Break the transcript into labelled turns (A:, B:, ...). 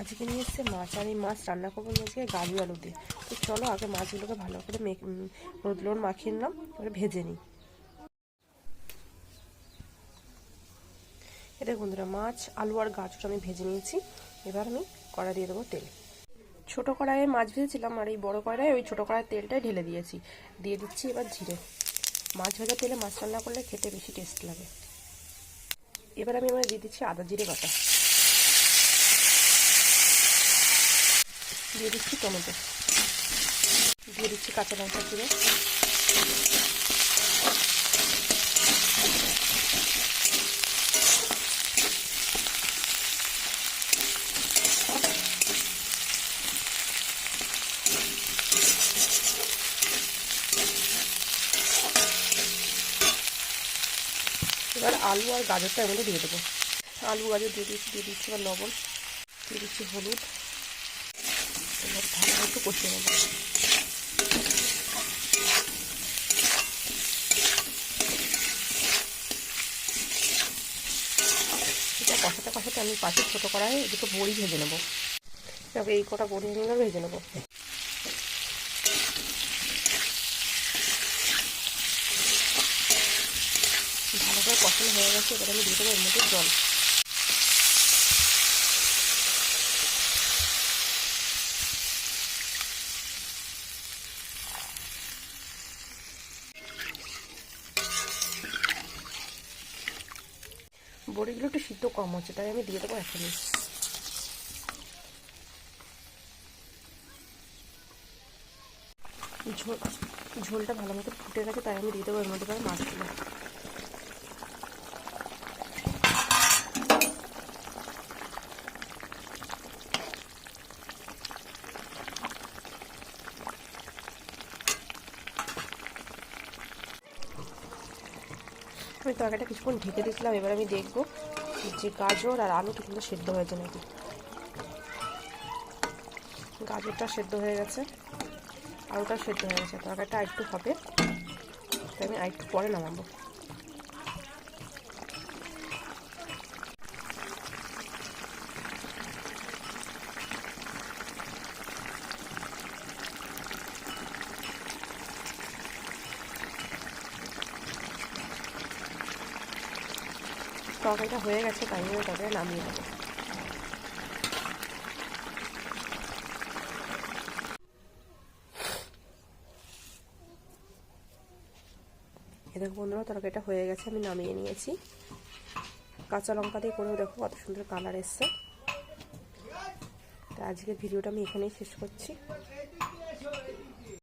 A: আজকে নিয়ে এসছে মাছ, আর এই মাছ রান্না করবো আজকে গাজর আলু দিয়ে। তো চলো আগে মাছগুলোকে ভালো করে হলুদ লবণ মাখিয়ে নিলাম, এবারে ভেজে নিই। এটা বন্ধুরা মাছ, আলু আর গাজর আমি ভেজে নিয়েছি। এবার আমি কড়াই দিয়ে দেবো তেল। ছোটো কড়াইয়ে মাছ ভেজেছিলাম, আর এই বড়ো কড়াইয়ে ওই ছোটো কড়াইয়ের তেলটাই ঢেলে দিয়েছি। দিয়ে দিচ্ছি এবার জিরে। মাছ ভাজা তেলে মাছ রান্না করলে খেতে বেশি টেস্ট লাগে। এবার আমি দিয়ে দিচ্ছি আদা জিরে বাটা, দিয়ে দিচ্ছি টমেটো, দিয়ে দিচ্ছি কাঁচা লঙ্কা চিড়ে, এবার আলু আর গাজরটা এর মধ্যে দিয়ে দেবো। আলু গাজর দিয়ে দিচ্ছি এবার লবণ, দিয়ে দিচ্ছি হলুদ। এবার ভালো একটু কষিয়ে নেব। এটা কষাতে আমি পাশের ছোটো কড়াইয়ে দুটো বড়ি ভেজে নেবো। তবে এই কটা বড়ি নিয়ে ভেজে নেবো। ভালো করে কষানো হয়ে গেছে, এবার আমি দিয়ে দেবো এর মধ্যে জল। বড়িগুলো একটু সিদ্ধ কম হচ্ছে, তাই আমি দিয়ে দেবো এখনই। ঝোলটা ভালো মতো ফুটে গেছে, তাই আমি দিয়ে দেবো এর মধ্যে মাছগুলো। আমি তরকারিটা কিছুক্ষণ ঢেকে দিয়েছিলাম, এবার আমি দেখবো যে গাজর আর আলু কিন্তু সেদ্ধ হয়েছে নাকি। গাজরটা সেদ্ধ হয়ে গেছে, আলুটা সেদ্ধ হয়ে গেছে, তরকারিটা আরেকটু হবে, তাই আমি আরেকটু পরে নামাবো। তরকারিটা হয়ে গেছে, তাই আমি তরকারি নামিয়ে দেবো। এ দেখো বন্ধুরা, তরকারিটা হয়ে গেছে, আমি নামিয়ে নিয়েছি। কাঁচা লঙ্কা দিয়ে করেও দেখো কত সুন্দর কালার এসছে। তো আজকের ভিডিওটা আমি এখানেই শেষ করছি।